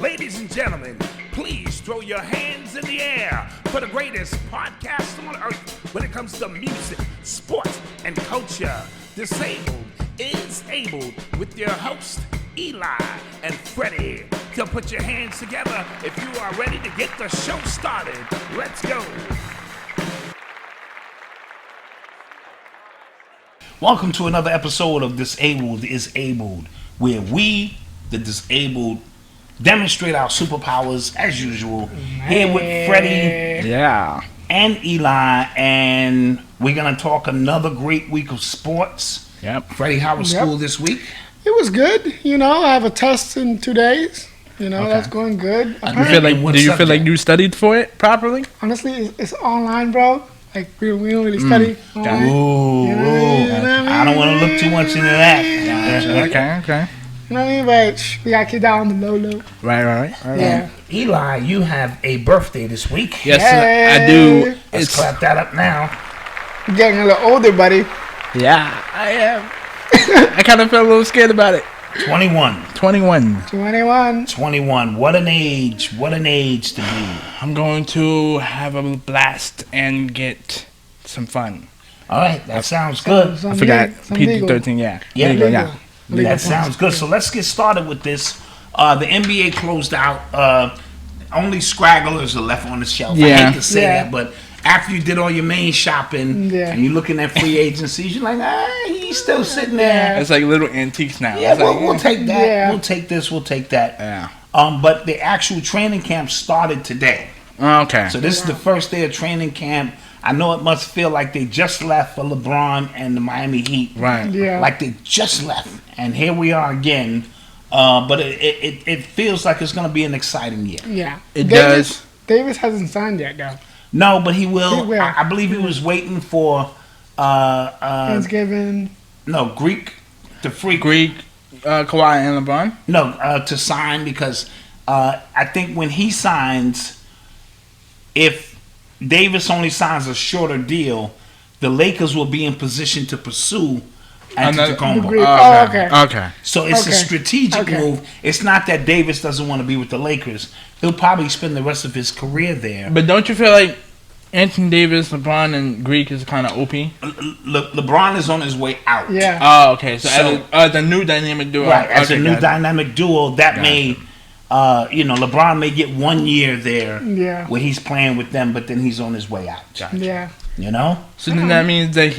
Ladies and gentlemen, please throw your hands in the air for the greatest podcast on earth when it comes to music, sports, and culture. Disabled is Abled with your host, Eli and Fredy. So put your hands together if you are ready to get the show started. Let's go. Welcome to another episode of Disabled is Abled, where we, the disabled, demonstrate our superpowers as usual. Here with Fredy and Eli, and we're going to talk another great week of sports. Yep. Fredy, how was school this week? It was good. I have a test in 2 days. That's going good. Do you feel like you studied for it properly? Honestly, it's online, bro. Like, we don't really study online. I don't want to look too much into that. Okay. You know what I mean? But we got to keep that on the low. Right. Yeah. Eli, you have a birthday this week. Yes, I do. Let's clap that up now. I'm getting a little older, buddy. Yeah, I am. I kind of feel a little scared about it. 21. 21. What an age to be. I'm going to have a blast and get some fun. All right, that sounds good. I forgot PG-13, Yeah. That sounds good. So let's get started with this. The NBA closed out. Only scragglers are left on the shelf. I hate to say that, but after you did all your main shopping and you're looking at free agencies, you're like, he's still sitting there. It's like little antiques now. Yeah, we'll take that. Yeah. We'll take this. We'll take that. Yeah. But the actual training camp started today. Okay. So this is the first day of training camp. I know it must feel like they just left for LeBron and the Miami Heat. Right. Yeah. Like they just left. And here we are again. But it feels like it's going to be an exciting year. Yeah. It does. Davis hasn't signed yet, though. No, but he will. I believe he was waiting for Thanksgiving. No, Greek, Kawhi and LeBron. No, to sign because I think when he signs, if Davis only signs a shorter deal, the Lakers will be in position to pursue Antetokounmpo. Okay. So it's a strategic move. It's not that Davis doesn't want to be with the Lakers. He'll probably spend the rest of his career there. But don't you feel like Anthony Davis, LeBron, and Greek is kind of OP? LeBron is on his way out. Yeah. Oh, okay. So as a new dynamic duo. Right, as a new dynamic duo, that may, LeBron may get 1 year there where he's playing with them, but then he's on his way out. Gotcha. Yeah. You know? So then that means that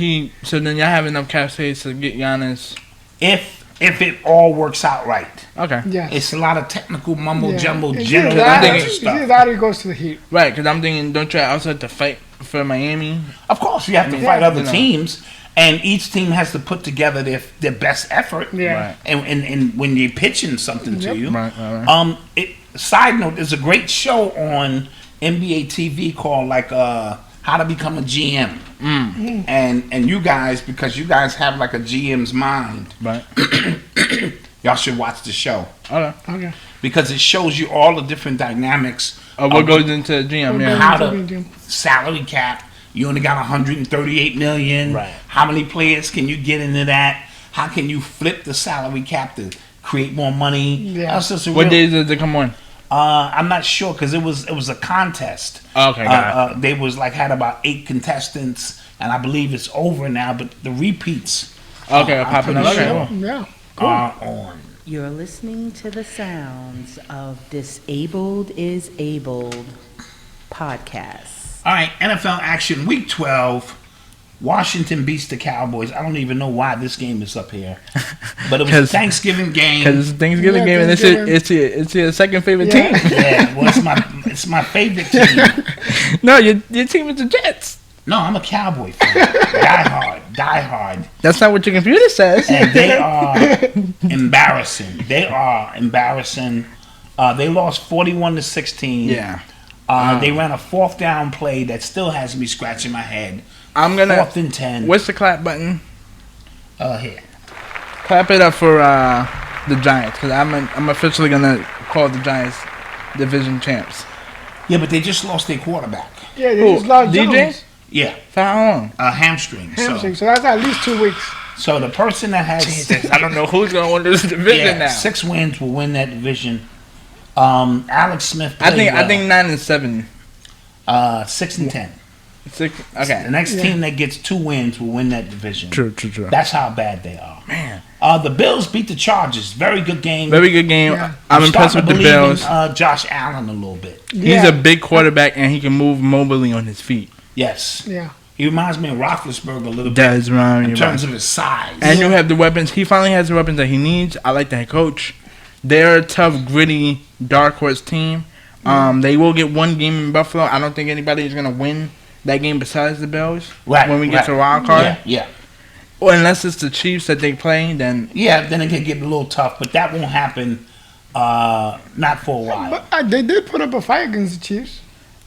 so then y'all have enough cap space to get Giannis. If it all works out right. Okay. Yeah. It's a lot of technical mumbo-jumbo stuff. He goes to the Heat. Right, because I'm thinking, don't you also have to fight for Miami? Of course, you have to fight other teams, and each team has to put together their best effort. Yeah. Right. And when you're pitching something to you. Right. Side note, there's a great show on NBA TV called How to Become a GM. And you guys, because you guys have like a GM's mind, right? Y'all should watch the show. Okay. Because it shows you all the different dynamics of what goes into a GM. Yeah. How to salary cap. You only got 138 million. Right. How many players can you get into that? How can you flip the salary cap to create more money? Yeah. What days did they come on? I'm not sure because it was a contest. Okay, got it. They had about 8 contestants, and I believe it's over now. But the repeats, popping up. Yeah, are on. You're listening to the sounds of Disabled is Abled podcast. All right, NFL action, Week 12. Washington beats the Cowboys. I don't even know why this game is up here, but it was a Thanksgiving game. Because it's a Thanksgiving game, and it's your second favorite team. Yeah, well, it's my favorite team. No, your team is the Jets. No, I'm a Cowboy fan. Die hard. That's not what your computer says. And they are embarrassing. They lost 41-16. Yeah. They ran a 4th down play that still has me scratching my head. 4th and 10. What's the clap button? Here. Clap it up for the Giants, because I'm officially gonna call the Giants division champs. Yeah, but they just lost their quarterback. Yeah, they just lost DJ? Jones. Yeah. For how long? Hamstring. So that's at least 2 weeks. So the person that has Jesus, I don't know who's gonna win this division now. 6 wins will win that division. Alex Smith played I think 9-7. 6-10. 6. Okay. The next team that gets 2 wins will win that division. True. That's how bad they are. Man. The Bills beat the Chargers. Very good game. Very good game. Yeah. I'm impressed with the Bills. In, Josh Allen a little bit. He's a big quarterback, and he can move mobily on his feet. Yes. Yeah. He reminds me of Roethlisberger a little bit Does in terms of his size. And you have the weapons. He finally has the weapons that he needs. I like the head coach. They're a tough, gritty, dark horse team. They will get 1 game in Buffalo. I don't think anybody's going to win that game besides the Bills when we get to the wild card. Yeah. Or unless it's the Chiefs that they play, then... Yeah, then it can get a little tough. But that won't happen not for a while. But they did put up a fight against the Chiefs.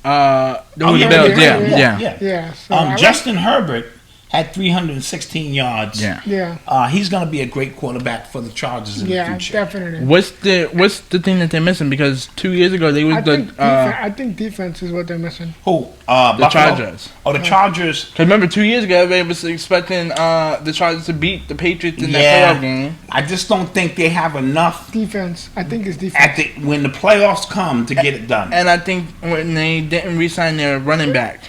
The Bills, Yeah. Yeah. So Justin Herbert had 316 yards. Yeah. He's going to be a great quarterback for the Chargers in the future. Definitely. What's the thing that they're missing? Because 2 years ago they was I think defense is what they're missing. Who? the Chargers. Oh, the Chargers. Because remember 2 years ago everybody was expecting the Chargers to beat the Patriots in that playoff game. I just don't think they have enough Defense. I think it's defense. when the playoffs come to get it done. And I think when they didn't re-sign their running back,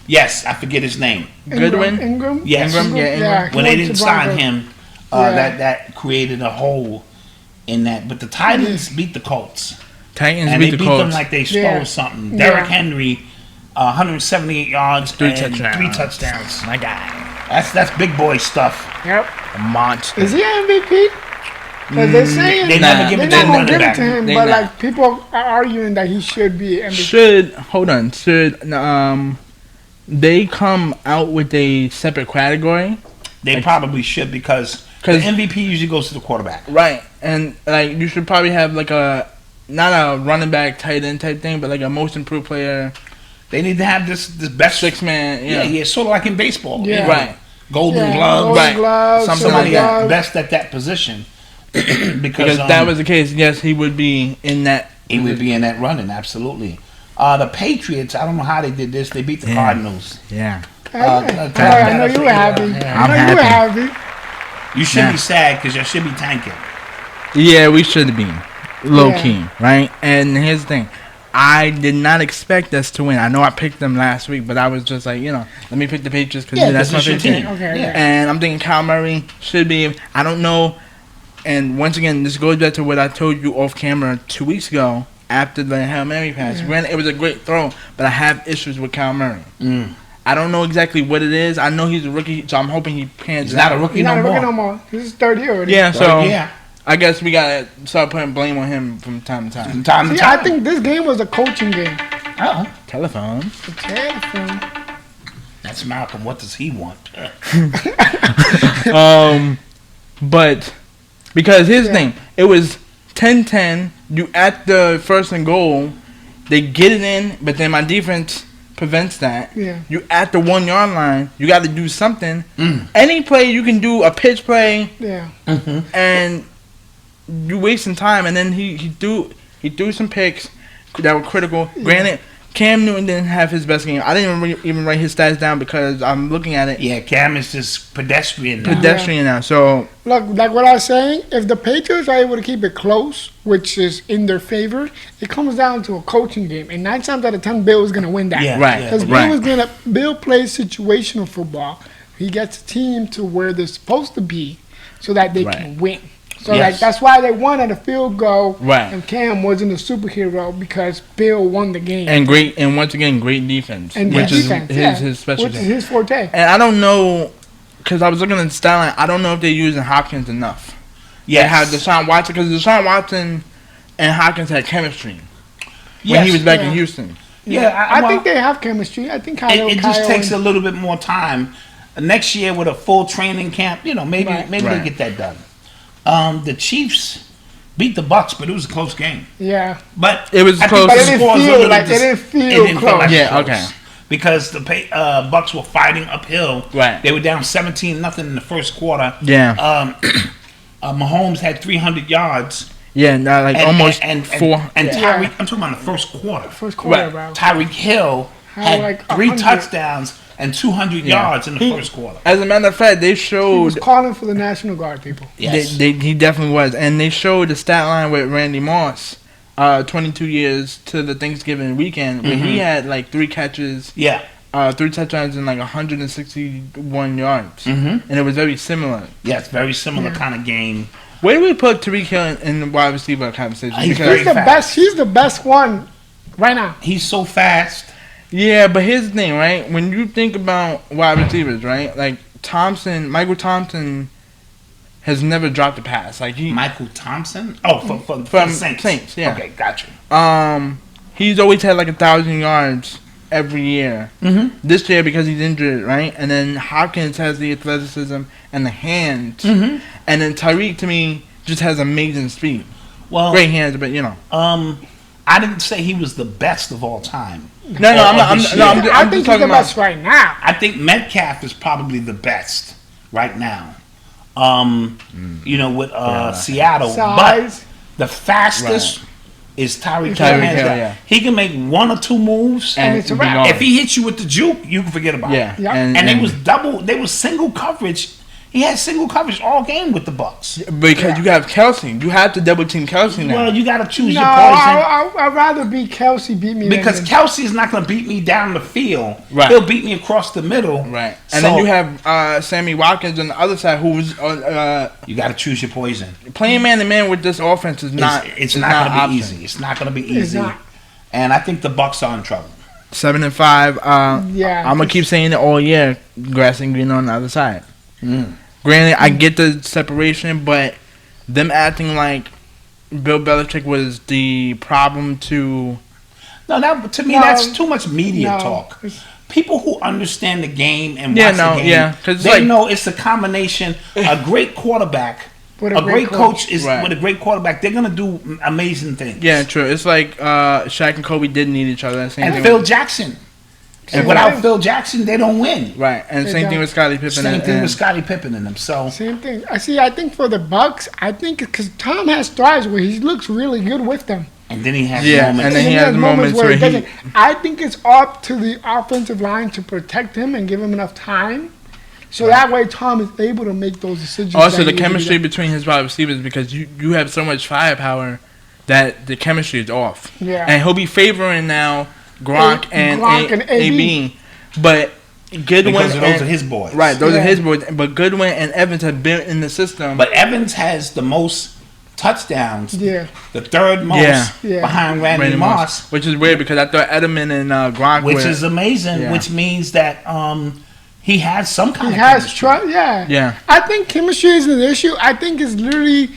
Yes, I forget his name. Goodwin. Ingram? Yes. Ingram. Yeah, When they didn't sign him. him, that created a hole in that. But the Titans beat the Colts. Titans And beat they the beat them Colts. like they stole Yeah. something. Yeah. Derrick Henry, 178 yards, 3 and touchdowns. 3 touchdowns. My guy. That's big boy stuff. Yep. A monster. Is he MVP? Because they're saying They never give they're it not to gonna him. give it to him, They but not. like people are arguing that he should be MVP. Should they come out with a separate category? They probably should because the MVP usually goes to the quarterback. Right, and like you should probably have like not a running back tight end type thing, but like a most improved player. They need to have this best 6-man. Yeah, sort of like in baseball. Yeah. You know, Right. Golden Yeah, Gloves. Golden Right. Gloves, Somebody Silver that's Gloves. best at that position. Because if that was the case, yes, he would be in that. he would be in that running, absolutely. The Patriots, I don't know how they did this. They beat the Cardinals. Yeah. I know you were happy. I know you were happy. You should be sad because you should be tanking. Yeah, we should have been low key, right? And here's the thing. I did not expect us to win. I know I picked them last week, but I was just like, let me pick the Patriots because that's my favorite team. Okay. And I'm thinking Kyle Murray should be. I don't know. And once again, this goes back to what I told you off camera 2 weeks ago after the Hail Mary pass. Granted, it was a great throw, but I have issues with Kyle Murray. I don't know exactly what it is. I know he's a rookie, so I'm hoping he pans He's not a rookie He's not a rookie no more. more. This is third year already. Yeah, so Yeah. I guess we gotta start putting blame on him from time to time. From time to See, time. I think this game was a coaching game. Uh-oh. Telephone. The telephone. That's Malcolm. What does he want? But because here's the thing, it was 10-10. You at the first and goal, they get it in, but then my defense prevents that. Yeah. You at the 1 yard line, you got to do something. Any play you can do, a pitch play, Yeah. and you wasting time. And then he threw some picks that were critical. Granted, Cam Newton didn't have his best game. I didn't even write his stats down because I'm looking at it. Yeah, Cam is just pedestrian now. Now. So Look, like what I was saying, if the Patriots are able to keep it close, which is in their favor, it comes down to a coaching game. And 9 times out of 10, Bill is going to win that. Yeah, Right. Because Bill plays situational football. He gets a team to where they're supposed to be so that they can win. So like that's why they won at a field goal. Right. And Cam wasn't a superhero because Bill won the game. and once again great defense, And which defense, is his special which is thing. his forte. And I don't know, because I was looking at the stat line, I don't know if they're using Hopkins enough. Yes. They have Deshaun Watson, because Deshaun Watson and Hopkins had chemistry when he was back in Houston. Yeah, I think they have chemistry. I think it just takes a little bit more time. Next year with a full training camp, maybe they get that done. The Chiefs beat the Bucks, but it was a close game. Yeah. But it was I close. think But the it score was a didn't feel little like it didn't feel close. Yeah, close. okay. Because the Bucks were fighting uphill. Right. They were down 17-0 in the first quarter. Yeah. Mahomes had 300 yards. Yeah, almost four. And Tyreek, I'm talking about the first quarter. First quarter, Right. bro. Tyreek Hill had like 3 100. touchdowns, and 200 yards in the first quarter. As a matter of fact, they He showed was calling for the National Guard, people. Yes. he definitely was, and they showed the stat line with Randy Moss, 22 years to the Thanksgiving weekend, where he had like 3 catches, 3 touchdowns and like 161 yards, and it was very similar. Yes, very similar kind of game. Where do we put Tyreek Hill in the wide receiver conversation? He's Because- very the fast. best. He's the best one right now. He's so fast. Yeah, but here's the thing, right? When you think about wide receivers, right? Like Michael Thompson has never dropped a pass. Like Michael Thompson? Oh, for the from Saints. yeah. Okay, gotcha. He's always had like 1,000 yards every year. This year because he's injured, right? And then Hopkins has the athleticism and the hands. And then Tyreek, to me, just has amazing speed. Well, Great hands, but you know. I didn't say he was the best of all time. No, I'm just I think talking he's the about. best right now. I think Metcalf is probably the best right now. You know, with Seattle. Size. But the fastest is Tyreek Hill. Tyreek hands Hill, down. yeah. He can make 1 or 2 moves. And it's a be wrap. gone. If he hits you with the juke, you can forget about Yeah, it. Yep. And they was single coverage. He had single coverage all game with the Bucks. Because you have Kelsey. You have to double team Kelsey now. Well, you got to choose No, your poison. I'd rather be Kelsey beat me Because than Kelsey is not going to beat me down the field. Right. He'll beat me across the middle. Right. And then you have Sammy Watkins on the other side who's You got to choose your poison. playing man-to-man with this offense is not It's is not going to an be option. easy. It's not going to be It's easy. not. And I think the Bucks are in trouble. 7-5. Yeah, I'm gonna keep saying it all year. Grass and green on the other side. Granted, I get the separation, but them acting like Bill Belichick was the problem to. No, to me, No. that's too much media No. talk. People who understand the game and Yeah, watch no, the game, yeah, 'cause it's they like- know it's a combination. A great quarterback, With a great coach is Right. with a great quarterback. They're gonna do amazing things. Yeah, true. It's like Shaq and Kobe did need each other. Same And thing Phil with- Jackson. Same And without thing. Phil Jackson, they don't win. right, and They same thing don't. with Scottie Pippen. Same and, thing and- with Scottie Pippen in them. So Same thing. I think for the Bucks, I think because Tom has strides where he looks really good with them. and then he has Yeah, moments. and then he has moments where he- doesn't. I think it's up to the offensive line to protect him and give him enough time, so that way Tom is able to make those decisions. Also, that the he needs to chemistry do. between his wide receivers because you have so much firepower that the chemistry is off. Yeah. And he'll be favoring now Gronk and AB. AB, but Goodwin because those and- are his boys. Right, those Yeah. are his boys. But Goodwin and Evans have been in the system. But Evans has the most touchdowns. Yeah. The third most Yeah. behind Randy Moss. which is weird because I thought Edelman and Gronk Which were, is amazing, Yeah. which means that he has some kind He of has chemistry. trust. Yeah. Yeah. I think chemistry isn't an issue. I think it's literally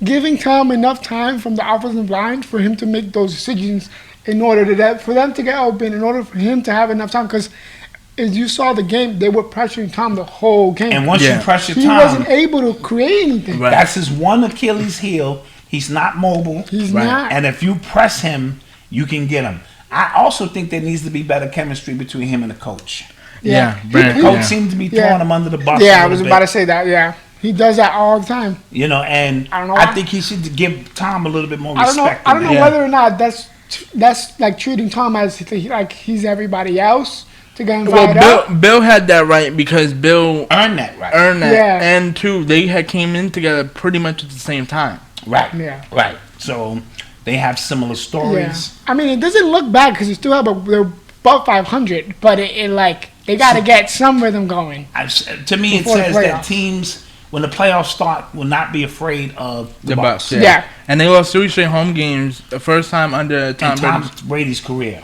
giving Tom enough time from the offensive line for him to make those decisions in order to for them to get open, in order for him to have enough time. Because as you saw the game, they were pressuring Tom the whole game. And once Yeah. you pressure he Tom, wasn't able to create anything. Right. that's his one Achilles heel. He's not mobile. He's Right. not. And if you press him, you can get him. I also think there needs to be better chemistry between him and the coach. Yeah, He- Brandon, he- Coach yeah. seems to be Yeah. throwing him under the bus. Yeah, a I was little about to bit, say that. Yeah, he does that all the time. you know, and I don't know I why. think he should give Tom a little bit more I don't know. respect. I don't know than that. whether or not that's like treating Tom as like he's everybody else to get him Well, fired up. Bill had that right because Bill Earn that right. earned that, Yeah. and two, they had came in together pretty much at the same time. Right. Yeah. Right. So they have similar Yeah, stories. I mean it doesn't look bad because you still have they're above 500, but it like they got to get some rhythm going. To me, it Before the says that playoffs. teams, when the playoffs start, will not be afraid of the Bucks. Yeah. Yeah. And they lost 3 straight home games the first time under Tom In Brady. Tom Brady's career.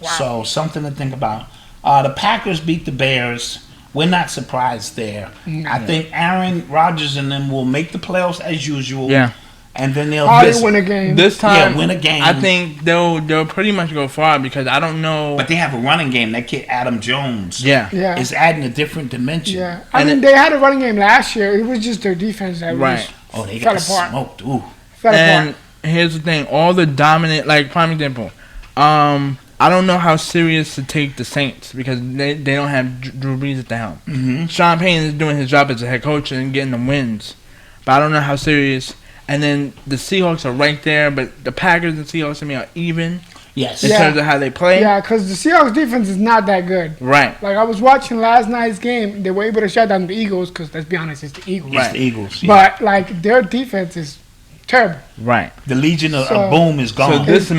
Wow. So something to think about. The Packers beat the Bears. We're not surprised there. I think Aaron Rodgers and them will make the playoffs as usual. Yeah. And then they'll Probably visit. win a game. This time, win a game. I think they'll pretty much go far because I don't know. But they have a running game. That kid Adam Jones yeah. Yeah. is adding a different dimension. Yeah, I And mean they had a running game last year. It was just their defense that Right. was Oh, they fell got apart. smoked. Ooh. Fell And apart. here's the thing: all the dominant, like prime example. I don't know how serious to take the Saints because they don't have Drew Brees at the helm. Mm-hmm. Sean Payton is doing his job as a head coach and getting them wins, but I don't know how serious. And then the Seahawks are right there, but the Packers and Seahawks to me are even. Yes. in terms of how they play. Yeah, because the Seahawks defense is not that good. Right. Like, I was watching last night's game. They were able to shut down the Eagles because, let's be honest, it's the Eagles. It's the Eagles. Yeah. But, like, their defense is terrible. Right. The Legion of So- Boom is gone. So this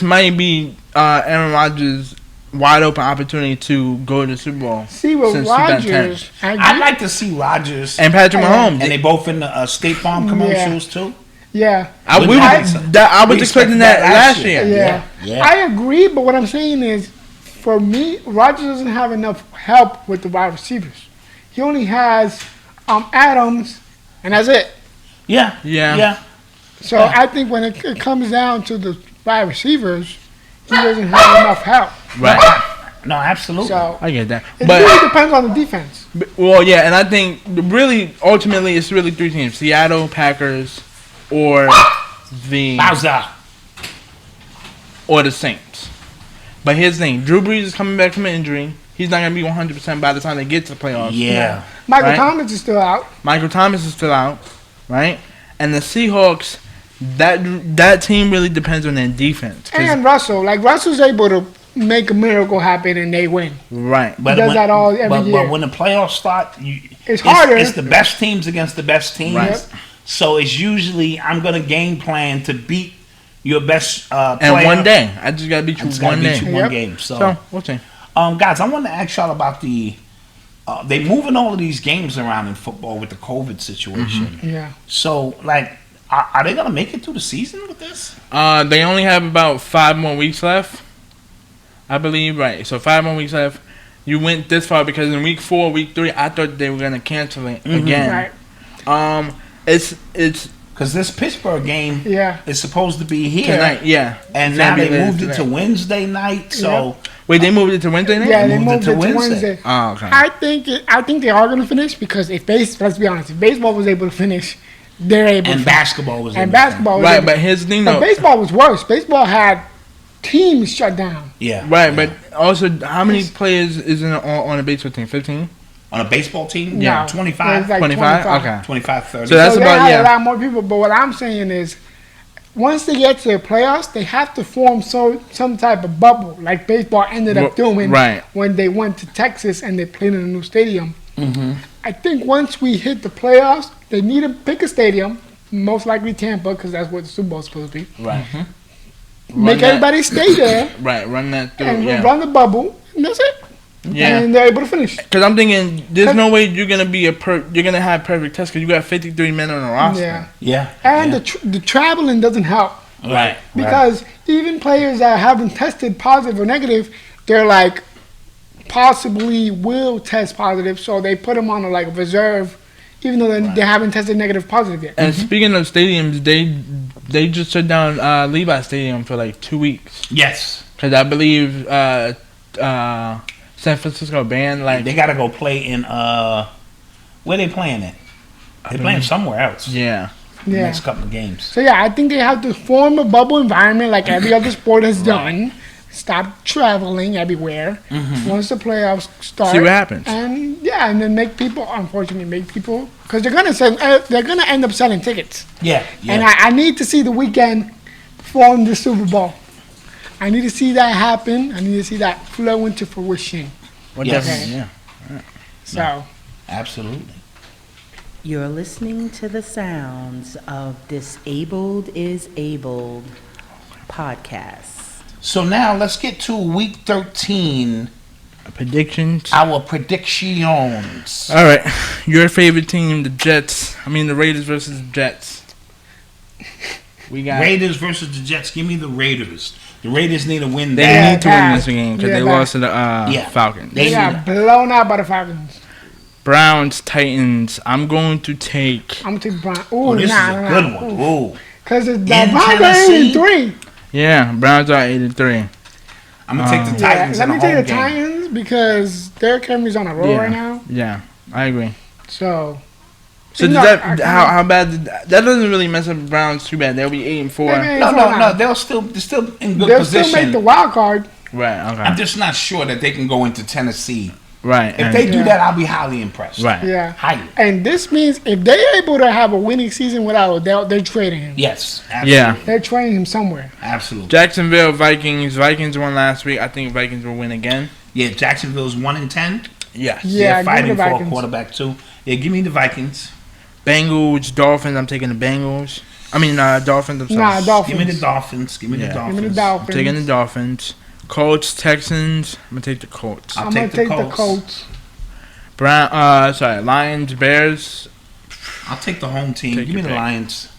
Yeah. might be Aaron Rodgers' wide open opportunity to go to the Super Bowl. See, with since 2010. Rodgers, I'd like to see Rodgers. And Patrick Mahomes. And they both in the State Farm commercials, too. yeah. I was We expecting expected that that last last year. year. Yeah. Yeah. I agree, but what I'm saying is, for me, Rodgers doesn't have enough help with the wide receivers. He only has Adams, and that's it. Yeah. Yeah. Yeah. So I think when it comes down to the wide receivers, he doesn't have enough help. Right. No, absolutely. So I get that. it But really depends on the defense. well, yeah, and I think really ultimately it's really three teams: Seattle, Packers, or the Bowser. Saints. But here's the thing: Drew Brees is coming back from an injury. He's not gonna be 100% by the time they get to the playoffs. Yeah. Michael Right. Thomas is still out. Michael Thomas is still out, right? And the Seahawks, that team really depends on their defense. 'Cause- And Russell. Like, Russell's able to make a miracle happen and they win. right. He does that all every year. But when the playoffs start, It's harder. It's the best teams against the best teams. Right. Yep. So it's usually I'm going to game plan to beat your best player. And one day, I just gotta beat I you just gotta one beat day. you one Yep. game. So, So we'll see. guys, I want to ask y'all about the. They moving all of these games around in football with the COVID situation. Yeah. So, like, are they going to make it through the season with this? They only have about 5 more weeks left, I believe. Right. So 5 more weeks left. You went this far because in week 4, week 3, I thought they were gonna cancel it again. Right. It's Because this Pittsburgh game Yeah. is supposed to be here. tonight. Yeah. And It's now gonna be they later moved it to today. Wednesday night. So, Wait, they moved it to Wednesday night? Yeah, they moved it moved to it to Wednesday. Wednesday. Oh, okay. I think they are going to finish because let's be honest, if baseball was able to finish, they're able and to basketball was finish. And in there. basketball was Right, able but here's the thing But though. baseball was worse. Baseball had teams shut down. Yeah. Right, but also, how many players is on a baseball team? 15? On a baseball team? No, Yeah. it 25? was like 25? Okay. 25, 30. So that's so about- they had yeah. a lot more people. But what I'm saying is, once they get to the playoffs, they have to form some type of bubble, like baseball ended up doing right. when they went to Texas and they played in a new stadium. Mm-hmm. I think once we hit the playoffs, they need to pick a stadium, most likely Tampa, because that's what the Super Bowl is supposed to be. Right. Make that- everybody stay there Right, run that through. and Yeah. run the bubble, and that's it. Yeah. And they're able to finish. Because I'm thinking, there's no way you're gonna be you're gonna have perfect test because you got 53 men on the roster. Yeah. Yeah. And yeah. the traveling doesn't help. Right. Because even players that haven't tested positive or negative, they're like possibly will test positive, so they put them on a like reserve, even though they haven't tested negative positive yet. And speaking of stadiums, they just shut down Levi Stadium for like 2 weeks Yes. because I believe San Francisco banned like They got to go play in, where they playing at? They're playing somewhere else. yeah. The Yeah. next couple of games. So yeah, I think they have to form a bubble environment like every other sport has done. Stop traveling everywhere. Once the playoffs start, See what happens. and and then unfortunately, because they're gonna end up selling tickets. Yeah. Yeah. And I need to see the Weeknd perform the Super Bowl. I need to see that happen. I need to see that flow into fruition. Well, Yes. definitely, yeah. So Absolutely. You're listening to the sounds of Disabled is Abled podcast. So now let's get to week 13, Predictions. our predictions. All right, your favorite team, the Raiders versus the Jets. We got. Raiders versus the Jets. Give me the Raiders. The Raiders need to win They that. need to win bad. this game because Yeah, they bad. lost to the Falcons. they They got blown out by the Falcons. Browns, Titans. I'm going to take. I'm gonna take Brown. Oh, Ooh, this nah, is a nah, good nah. one. Ooh. Ooh. Cause the In Browns are Tennessee? 83. Yeah, Browns are 83. I'm going to take the Yeah, Titans let in me a take home the game. Titans because Derrick Henry's on a roll Yeah. right now. Yeah, I agree. So So No, did I- how bad that doesn't really mess up the Browns too bad. They'll be 8-4. Maybe- No. They're still in good they'll position. still make the wild card. Right. Okay. I'm just not sure that they can go into Tennessee Right. If they do that, I'll be highly impressed. Right. Yeah. Highly. And this means if they're able to have a winning season without Odell, they're trading him. Yes. Absolutely. Yeah. They're trading him somewhere. Absolutely. Jacksonville Vikings. Vikings won last week. I think Vikings will win again. Yeah, Jacksonville's 1-10. Yes. Yeah, They're fighting give me the for a Vikings. quarterback too. Yeah, give me the Vikings. Bengals, Dolphins. I'm taking the Bengals. I mean, Dolphins. I'm sorry. Nah, Dolphins. Give me the Dolphins. Give me the Yeah. Dolphins. Give me the Dolphins. I'm taking the Dolphins. Colts, Texans. I'm gonna take the Colts. I'll I'm going take to the take the Colts. Colts. Lions, Bears. I'll take the home team. Take Give me your the pick. Lions.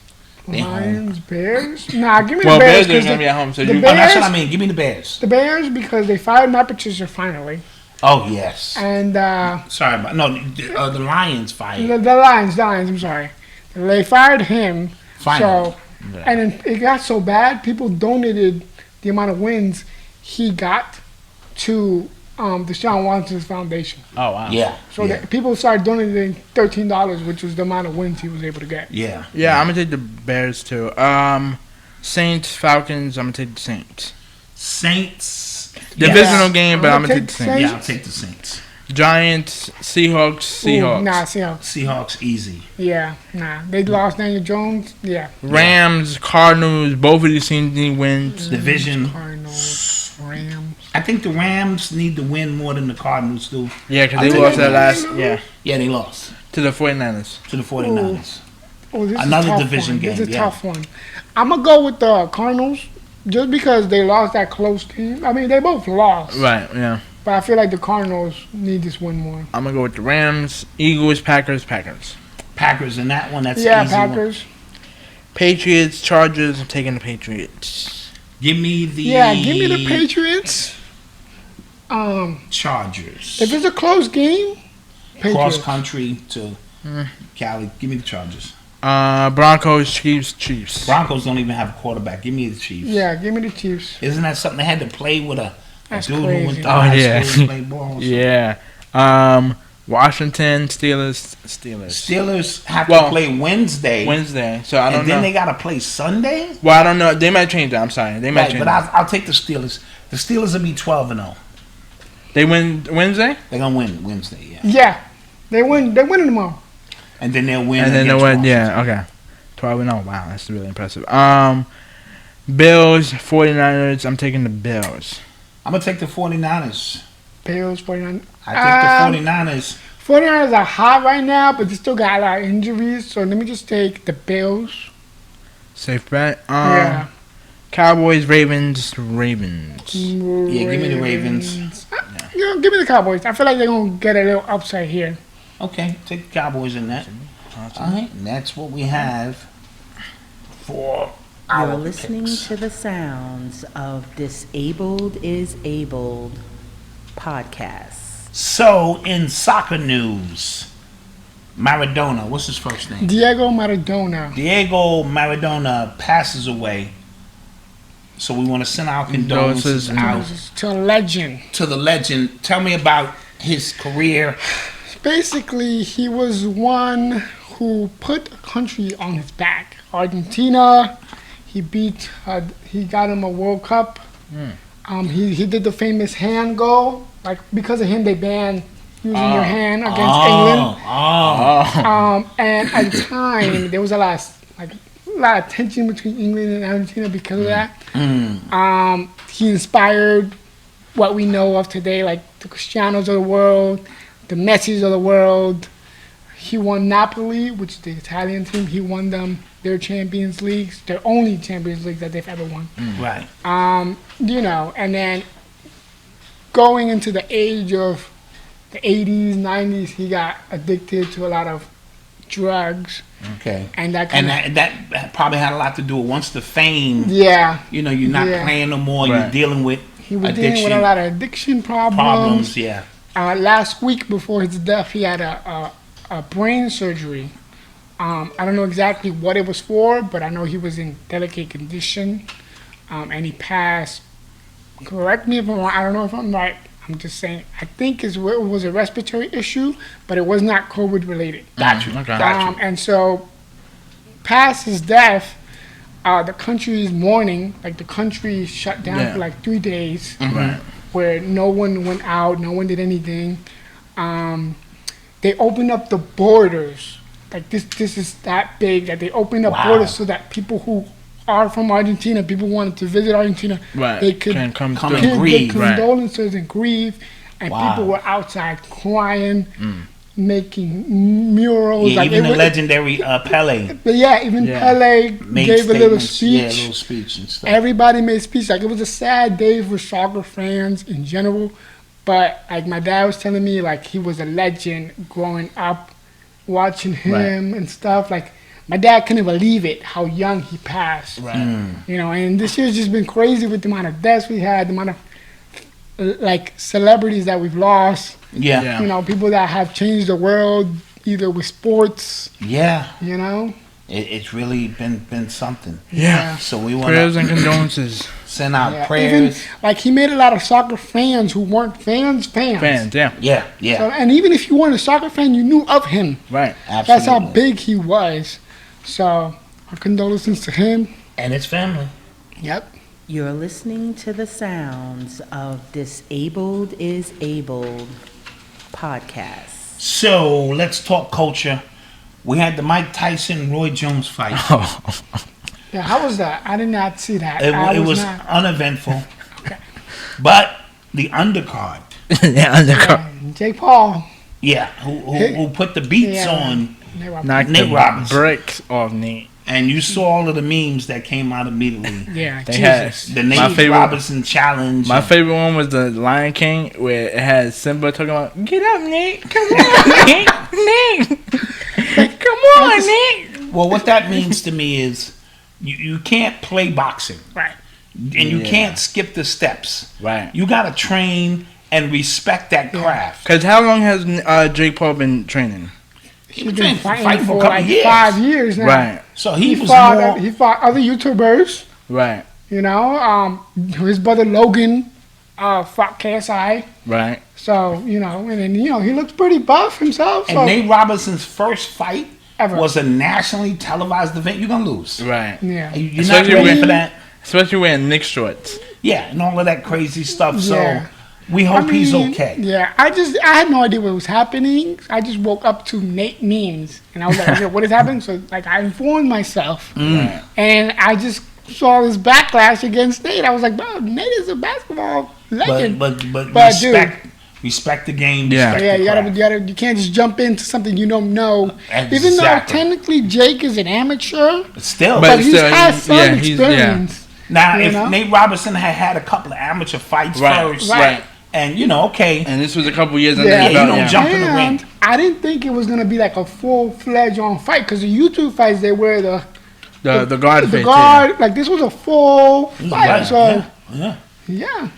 They home. Lions, Bears. Nah, give me Well, the Bears. Bears are 'Cause gonna be at home, so the you. Oh, that's Bears- what I mean. Give me the Bears. The Bears because they fired Matt Patricia finally. Oh yes. And Sorry about the Lions fired. the Lions, I'm sorry. They fired him. Finally. So, and then it got so bad, people donated the amount of wins he got to Deshaun Watson's foundation. Oh wow. Yeah. So yeah. that people started donating $13, which was the amount of wins he was able to get. Yeah. Yeah, I'm gonna take the Bears too. Saints, Falcons. I'm gonna take the Saints. Saints. Divisional Yes. game, but I'm gonna take the Saints. Yeah, I'll take the Saints. Giants, Seahawks. Ooh, nah, Seahawks. Seahawks easy. Yeah, nah. They lost Daniel Jones. Yeah. Rams, Cardinals. Both of these teams need wins. Division. Cardinals, Rams. I think the Rams need to win more than the Cardinals do. Yeah, because I they think lost they that win. last. Yeah, Yeah, they lost to the 49ers. to the 49ers. Oh, this Another is a tough division one. game, This is a yeah. tough one. I'm gonna go with the Cardinals just because they lost that close game. I mean, they both lost, Right. Yeah. but I feel like the Cardinals need this win more. I'm gonna go with the Rams, Eagles, Packers. Packers in that one. That's Yeah, an easy one. Packers. Patriots, Chargers. I'm taking the Patriots. Give me the Yeah, give me the Patriots. Chargers. If it's a close game, Cross Patriots. country to Cali. Give me the Chargers. Broncos, Chiefs. Broncos don't even have a quarterback. Give me the Chiefs. Yeah, give me the Chiefs. Isn't that something they had to play with a That's dude who crazy. went to Oh, high yeah. school and played ball? Yeah. Washington, Steelers. Steelers have Well, to play Wednesday, Wednesday. So I don't and then know. they got to play Sunday. Well, I don't know. They might change that. I'm sorry. They might Right, change but that. I'll take the Steelers. The Steelers will be 12-0. They win Wednesday? They're gonna win Wednesday, yeah, Yeah, they win. They're winning tomorrow. and then they'll win. And then they against win. Washington. Yeah, okay. 12-0. Wow, that's really impressive. Bills, 49ers. I'm taking the Bills. I'm gonna take the 49ers. Bills, 49. I take the 49ers. 49ers are hot right now, but they still got a lot of injuries. So let me just take the Bills. Safe bet. Yeah. Cowboys, Ravens. Yeah, give me the Ravens. You know, give me the Cowboys. I feel like they're going to get a little upside here. Okay, take the Cowboys in that. All right, and that's what we have for our You're listening picks. to the sounds of Disabled is Abled podcast. So, in soccer news, Maradona, what's his first name? Diego Maradona. Diego Maradona passes away. So we want to send our condolences out To a legend. to the legend. Tell me about his career. Basically, he was one who put a country on his back. Argentina, he got him a World Cup. He did the famous hand goal. Like, because of him, they banned using your hand against England. And at the time, there was a lot of tension between England and Argentina because of that. He inspired what we know of today, like the Cristianos of the world, the Messis of the world. He won Napoli, which is the Italian team. He won them their Champions Leagues, their only Champions Leagues that they've ever won. Right. And then going into the age of the 80s, 90s, he got addicted to a lot of drugs. Okay. And that And kind of, that probably had a lot to do with once the fame, yeah. you're not Yeah. playing no more. Right. You're dealing with He was addiction dealing with a lot of addiction problems. Yeah. Last week before his death, he had a brain surgery. I don't know exactly what it was for, but I know he was in delicate condition, and he passed. Correct me if I'm wrong. I don't know if I'm right. I'm just saying. I think it was a respiratory issue, but it was not COVID related. Got you. Okay. Got you. And so, past his death, the country is mourning. Like, the country shut down Yeah. for like 3 days. Right. Where no one went out, no one did anything. They opened up the borders. Like this is that big that they opened up borders so that people who are from Argentina, people who wanted to visit Argentina, they could come and grieve. get condolences and grieve. And people were outside crying, making murals. Yeah, like even the legendary Pele. Yeah, even Pele gave a little speech. Yeah, a little speech and stuff. Everybody made speech. Like, it was a sad day for soccer fans in general. But, like, my dad was telling me, like, he was a legend growing up, watching him and stuff. Like, my dad couldn't believe it, how young he passed. Right. You know, and this year's just been crazy with the amount of deaths we had, the amount of, like, celebrities that we've lost. Yeah. You know, people that have changed the world, either with sports. Yeah. You know? It's really been something. Yeah. So we want prayers and condolences. Send out prayers. Even, like, he made a lot of soccer fans who weren't fans. Fans, yeah. Yeah, yeah. So, and even if you weren't a soccer fan, you knew of him. Right. Absolutely. That's how big he was. So, our condolences to him. And his family. Yep. You're listening to the sounds of Disabled is Abled podcast. So, let's talk culture. We had the Mike Tyson Roy Jones fight. Yeah, how was that? I did not see that. It was uneventful. Okay. But the undercard. Yeah, Jake Paul. Yeah, who put the beats on Knocked Nate the Robinson. bricks off Nate. And you saw all of the memes that came out immediately. Yeah, They had Jesus. The Nate Robinson challenge. My favorite one was the Lion King, where it had Simba talking about, "Get up, Nate! Come on, Nate! Nate! Come on, Nate!" Well, what that means to me is you can't play boxing. Right. And you can't skip the steps. Right. You got to train and respect that craft. Because how long has Jake Paul been training? He's been fighting fighting for a for couple like years. 5 years now. Right. So he was fought, more... he fought other YouTubers. Right. You know, his brother Logan fought KSI. Right. So, you know, and then, you know, he looks pretty buff himself. And So, Nate Robinson's first fight ever. was a nationally televised event. You're going to lose. Right. Yeah. You're not Especially ready when- for that. Especially wearing Nick shorts. Yeah, and all of that crazy stuff. So Yeah. we hope he's mean, okay. Yeah, I had no idea what was happening. I just woke up to Nate memes, and I was like, okay, what is happening? So, like, I informed myself, Mm. and I just saw this backlash against Nate. I was like, bro, Nate is a basketball legend. But dude, respect the game. Yeah. Respect yeah, the you craft. you can't just jump into something you don't know. Exactly. Even though technically Jake is an amateur, Still. but But he's still, had some yeah, he's- experience. Now, You if know? Nate Robinson had a couple of amateur fights Right, first, right. and you know, okay, And this was a couple years under Yeah, his you belt. don't Yeah. jump in the ring. And I didn't think it was gonna be like a full-fledged on fight because the YouTube fights they wear the guard the face. guard, like this was a full fight. right, So yeah. yeah,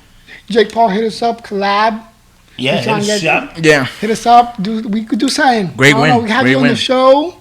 Jake Paul hit us up, collab, Yeah, trying to hit get- up. Yeah. hit us up. We could do something. Great I don't win, know, we have great you on win. the show.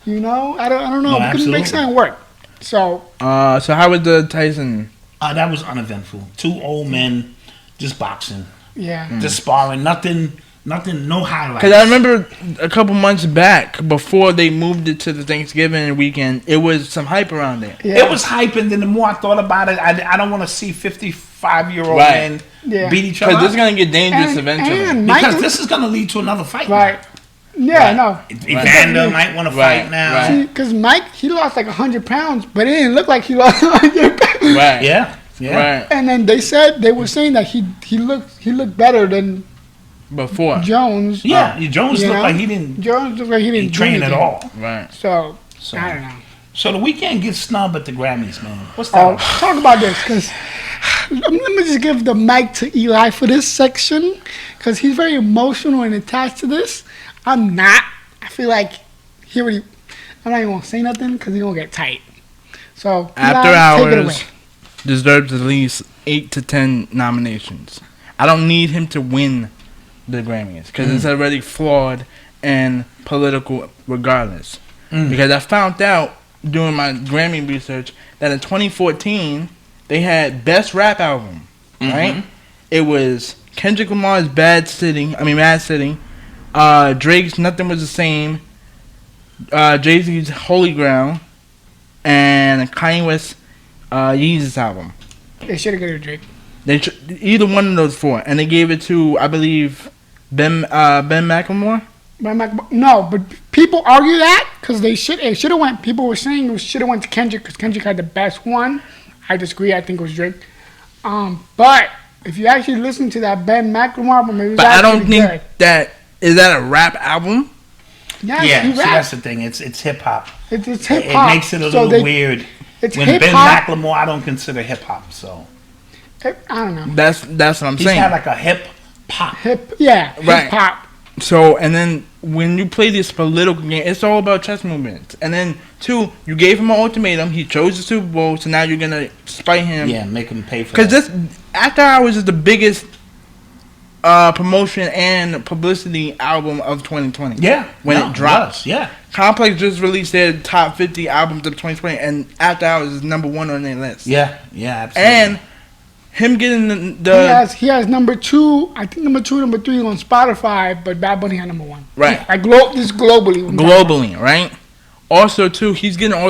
You know, I don't know. No, we could absolutely. make something work. So So how was the Tyson? That was uneventful. Two old men just boxing, yeah, just sparring. Nothing, no highlights. Because I remember a couple months back, before they moved it to the Thanksgiving weekend, it was some hype around it. yeah. It was hype, and then the more I thought about it, I don't want to see 55-year-old Right. men Yeah. beat each other Because this is up. going to get dangerous And- eventually. and Because Mike- this is going to lead to another fight. right. Yeah, Right. no. Evander might want to Right, fight now. right. See, because Mike, he lost like 100 pounds, but it didn't look like he lost 100 pounds. Right. Yeah, yeah. Right. And then they were saying that he looked better than Before. Jones. Yeah, Jones You looked know? like he didn't Jones looked like he didn't do train at anything. all. Right. So, So- I don't know. So the Weeknd gets snubbed at the Grammys, man. What's that? Oh, talk about this, because let me just give the mic to Eli for this section, because he's very emotional and attached to this. I'm not. I feel like I'm not even gonna say nothing because he's gonna get tight. So After Eli, take it away. Hours deserves at least 8 to 10 nominations. I don't need him to win the Grammys because it's already flawed and political regardless. Because I found out doing my Grammy research that in 2014 they had Best Rap Album, right? It was Kendrick Lamar's Mad City, Drake's Nothing Was the Same, Jay-Z's Holy Ground, and Kanye West's Yeezus album. They should have given it to Drake. Either one of those four, and they gave it to, I believe, Ben McLemore? No, but people argue that because it should have went. People were saying it should have went to Kendrick because Kendrick had the best one. I disagree. I think it was Drake. But if you actually listen to that Ben McLemore album, it was But I actually don't think good. that is that a rap album. Yes, Yeah, he see, raps. that's the thing. It's hip hop. It's hip It hop. makes it a little weird. It's When hip Ben hop. McLemore, I don't consider hip hop. So I don't know. That's what I'm he's saying. got like a hip hop. Hip Right. hop. So, and then when you play this political game, it's all about chess movements. And then, 2, you gave him an ultimatum. He chose the Super Bowl, so now you're going to spite him. Yeah, make him pay for Because that. this, After Hours is the biggest promotion and publicity album of 2020. Yeah, When no, it drops. was, yeah. Complex just released their top 50 albums of 2020, and After Hours is number 1 on their list. Yeah, absolutely. And him getting the He has number 2, I think number 2, number 3 on Spotify, but Bad Bunny had number 1. Right. Like this globally. globally, right? Also, too, he's getting all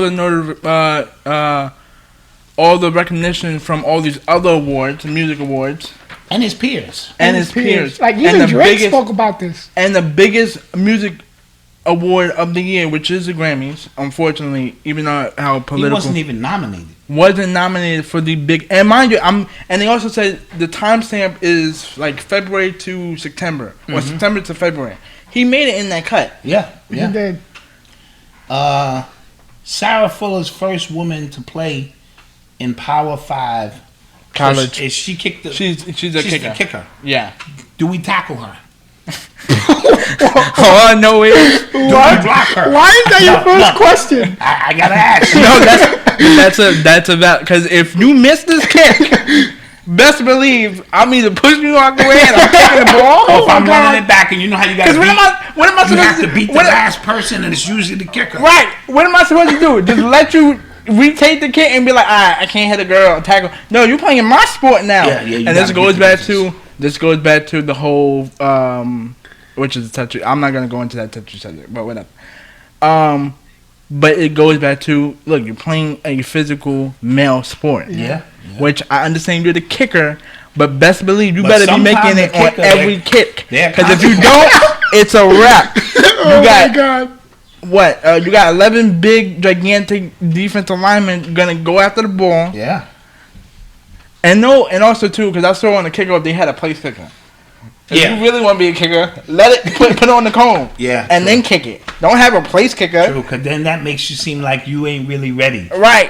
the recognition from all these other awards, music awards, And his peers. and his peers. Like and even the Drake biggest, spoke about this. and the biggest music award of the year, which is the Grammys. Unfortunately, even though how He political, wasn't even nominated. wasn't nominated for the big. And mind you, and they also said the timestamp is like February to September or September to February. He made it in that cut. Yeah, He yeah. did. Sarah Fuller's first woman to play in Power 5 College. Is she kicked the? She's a she's kicker. the kicker. Yeah. Do we tackle her? Oh no way. Do we block her? Why is that your No, first no. question? I gotta ask. No, that's about because if you miss this kick, best believe I'm either pushing you out the way and I'm taking the ball. Or if I'm my God. running it back, and you know how you gotta Because beat. what am I You supposed have to beat the what- last person, and it's usually the kicker. Right. What am I supposed to do? Just let you retake the kick and be like, alright, I can't hit a girl tackle. No, you're playing my sport now. Yeah, you and this gotta goes get the back business. to the whole which is Tetris. I'm not gonna go into that Tetris subject, but whatever. But it goes back to look, you're playing a physical male sport. Yeah. Which I understand you're the kicker, but best believe you But better be sometimes making the it on kicker, every kick. they're Because if you don't, it's a wrap. Oh my God. What? You got 11 big, gigantic defensive linemen gonna go after the ball. Yeah. And also too, because I saw on the kickoff they had a place kicker. If Yeah. you really want to be a kicker, let it put it on the cone. Yeah, And true. then kick it. Don't have a place kicker. True, because then that makes you seem like you ain't really ready. Right.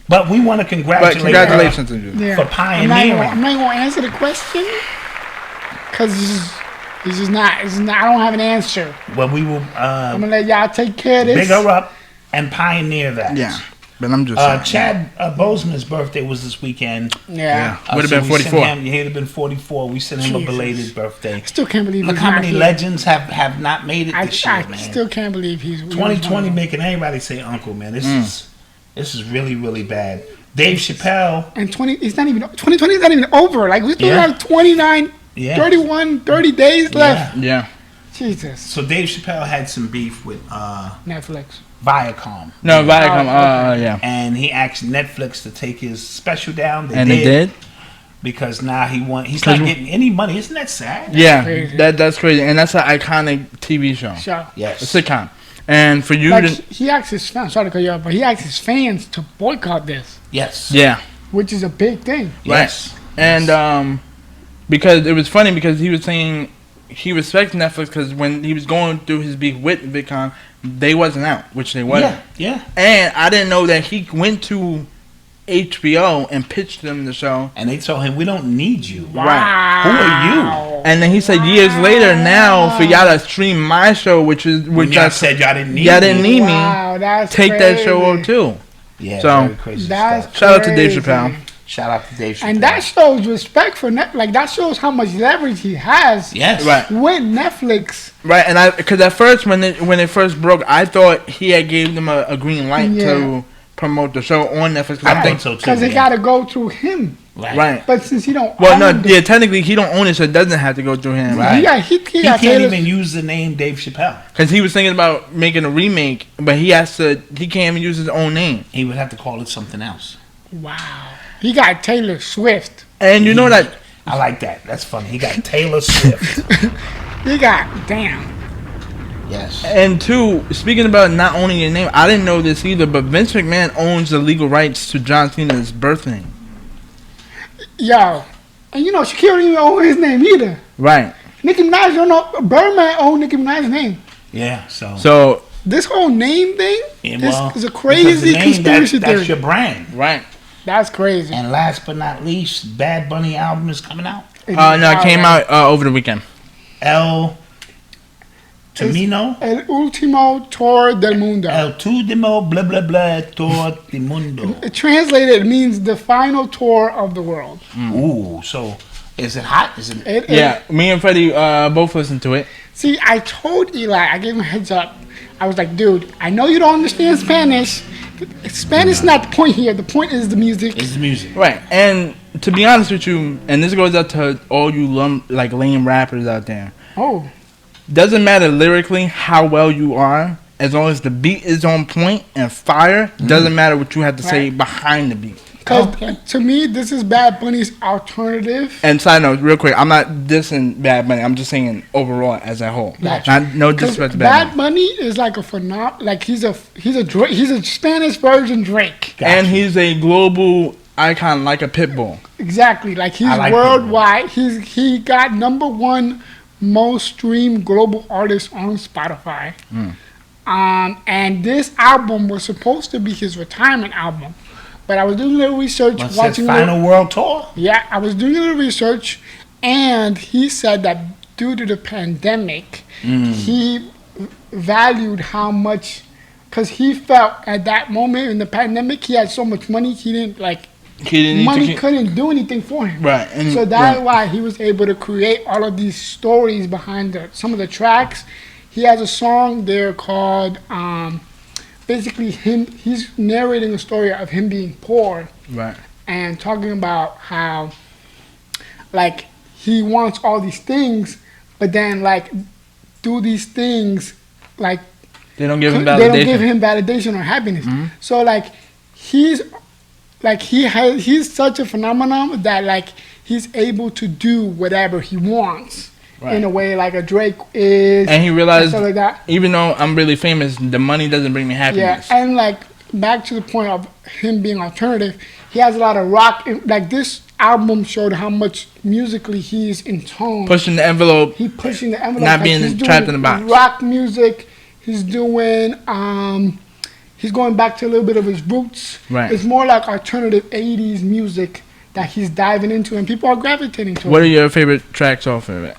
But we want to But congratulate congratulations to you. Yeah. for pioneering. I'm not gonna answer the question because it's just not. I don't have an answer. Well, we will I'm gonna let y'all take care of this. big her up and pioneer that. Yeah. But I'm just saying. Chad Boseman's birthday was this weekend. Yeah. Would have So been we 44. sent him- He'd have been 44. We sent him a Jesus. belated birthday. Still can't believe Look he's how not many here. legends have not made it this year, I man. still can't believe he's 2020 making everybody say uncle, man. This is really, really bad. Dave Chappelle. And 2020 is not even over. Like we still Yeah. have 29, Yeah. 31, 30 days left. Yeah. Jesus. So Dave Chappelle had some beef with Netflix. Viacom. No, Viacom. okay. Yeah. And he asked Netflix to take his special down. And they did? Because now he's not 'Cause getting any money. Isn't that sad? Yeah. Crazy. That's crazy. And that's an iconic TV show. So, Yes. A sitcom. And for you like to. he asked his fans. Sorry to cut you off, but he asked his fans to boycott this, Yes. Yeah. which is a big thing. Yes. And because it was funny because he was saying he respects Netflix because when he was going through his beef with VidCon, they wasn't out, which they wasn't. Yeah. And I didn't know that he went to HBO and pitched them the show. And they told him, we don't need you. Wow. Who are And then he said years later, now for y'all to stream my show, which When y'all said y'all didn't need y'all didn't me. need Wow, me, that's take that show crazy. up too. Yeah, So, very crazy That's stuff. Shout out to Dave crazy. Chappelle. Shout out to Dave Chappelle. And that shows respect for Netflix. Like that shows how much leverage he has Yes. Right. with Netflix. Right, and because at first when it first broke, I thought he had gave them a green light to promote the show on Netflix. 'cause I I think so too. Because it got to go through him. right. But since he don't Well, own no, the- technically he don't own it, so it doesn't have to go through him. Right. he He got can't Taylor- even use the name Dave Chappelle. Because he was thinking about making a remake, but he can't even use his own name. He would have to call it something else. Wow. He got Taylor Swift. And you know that I like that. That's funny. He got Taylor Swift. He got damn. Yes. And two, speaking about not owning your name, I didn't know this either, but Vince McMahon owns the legal rights to John Cena's birth name. Yo, and you know Shaquille don't even own his name either. Right. Nicki Minaj don't know. Birdman owned Nicki Minaj's name. Yeah. So. So This whole name thing is a because crazy the name, conspiracy theory. That's your brand. right. That's crazy. And last but not least, Bad Bunny album is coming out. No, it came out over the weekend. El Camino. El Ultimo Tour del Mundo. El Tudimo blah blah blah tour de mundo. It translated means the final tour of the world. Ooh, so is it hot? Is it? Yeah, me and Freddie both listened to it. See, I told Eli, I gave him a heads up. I was like, dude, I know you don't understand Spanish. Spanish is not the point here. The point is the music. It's the music. Right, and to be honest with you, and this goes out to all you lame rappers out there. Oh, Doesn't matter lyrically how well you are, as long as the beat is on point and fire. Doesn't matter what you have to say Right. behind the beat. because to me, this is Bad Bunny's alternative. And side note, real quick, I'm not dissing Bad Bunny. I'm just saying overall as a whole. Gotcha. No Because disrespect to Bad Bunny is like a phenomenon. Like he's a Spanish version Drake. Gotcha. And he's a global icon like a pit bull. Exactly. Like he's I like worldwide. He got #1 most streamed global artist on Spotify. And this album was supposed to be his retirement album. But I was doing a little research, What's his watching final world tour? Yeah, I was doing a little research, and he said that due to the pandemic, he valued how much, because he felt at that moment in the pandemic he had so much money he didn't money couldn't do anything for him. Right. And So that's why he was able to create all of these stories behind some of the tracks. He has a song there called. Basically, he's narrating a story of him being poor Right. and talking about how, like, he wants all these things, but then, like, do these things, like, They don't give him they validation. don't give him validation or happiness. So, like, he's such a phenomenon that, like, he's able to do whatever he wants. Right. In a way, like a Drake is, And he realized, stuff like that. even though I'm really famous, the money doesn't bring me Yeah, happiness. and like back to the point of him being alternative, he has a lot of rock. Like this album showed how much musically he's in tone. Pushing the envelope. He's pushing the envelope. Not like being he's doing trapped in a box. Rock music. He's doing. He's going back to a little bit of his roots. Right. It's more like alternative '80s music that he's diving into, and people are gravitating to. What are your favorite tracks off of it?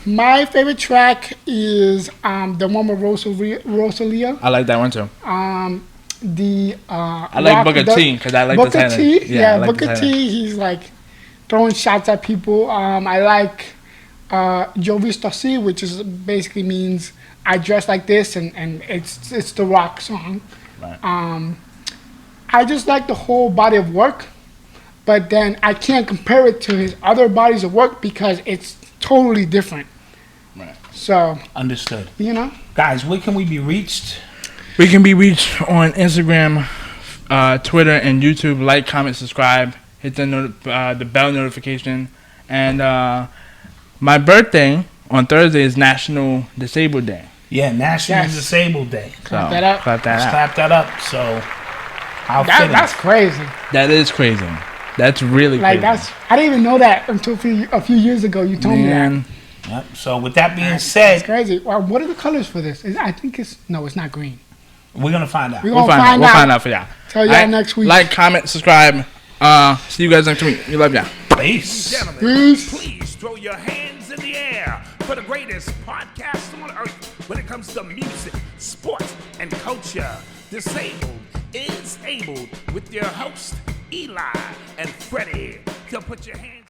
My favorite track is the one with Rosalia. I like that one too. I like Booker T because I like the Booker Tyson. T. Yeah, I like the Booker Tyson. T. He's like throwing shots at people. I like Yo Visto Así, which is basically means I dress like this, and it's the rock song. Right. I just like the whole body of work, but then I can't compare it to his other bodies of work because it's totally different. Right. So Understood. you know. Guys, where can we be reached? We can be reached on Instagram, Twitter, and YouTube. Like, comment, subscribe, hit the bell notification. And my birthday on Thursday is National Disabled Day. Yeah, National Yes. Disabled Day. So Clap that up. Clap that Let's up. clap that up. So, how fitting. That's crazy. That is crazy. That's really Like crazy. I didn't even know that until a few years ago. You told me that. Man, Yep. So, with that being It's said, crazy. Well, what are the colors for this? I think it's not green. we're going to find out. We're we'll gonna find out. We'll out. find out for y'all. Tell y'all next week. Like, comment, subscribe. See you guys next week. We love y'all. Peace. Gentlemen, Peace. please throw your hands in the air for the greatest podcast on earth when it comes to music, sports, and culture. Disabled is Able with your host, Eli and Fredy. So put your hands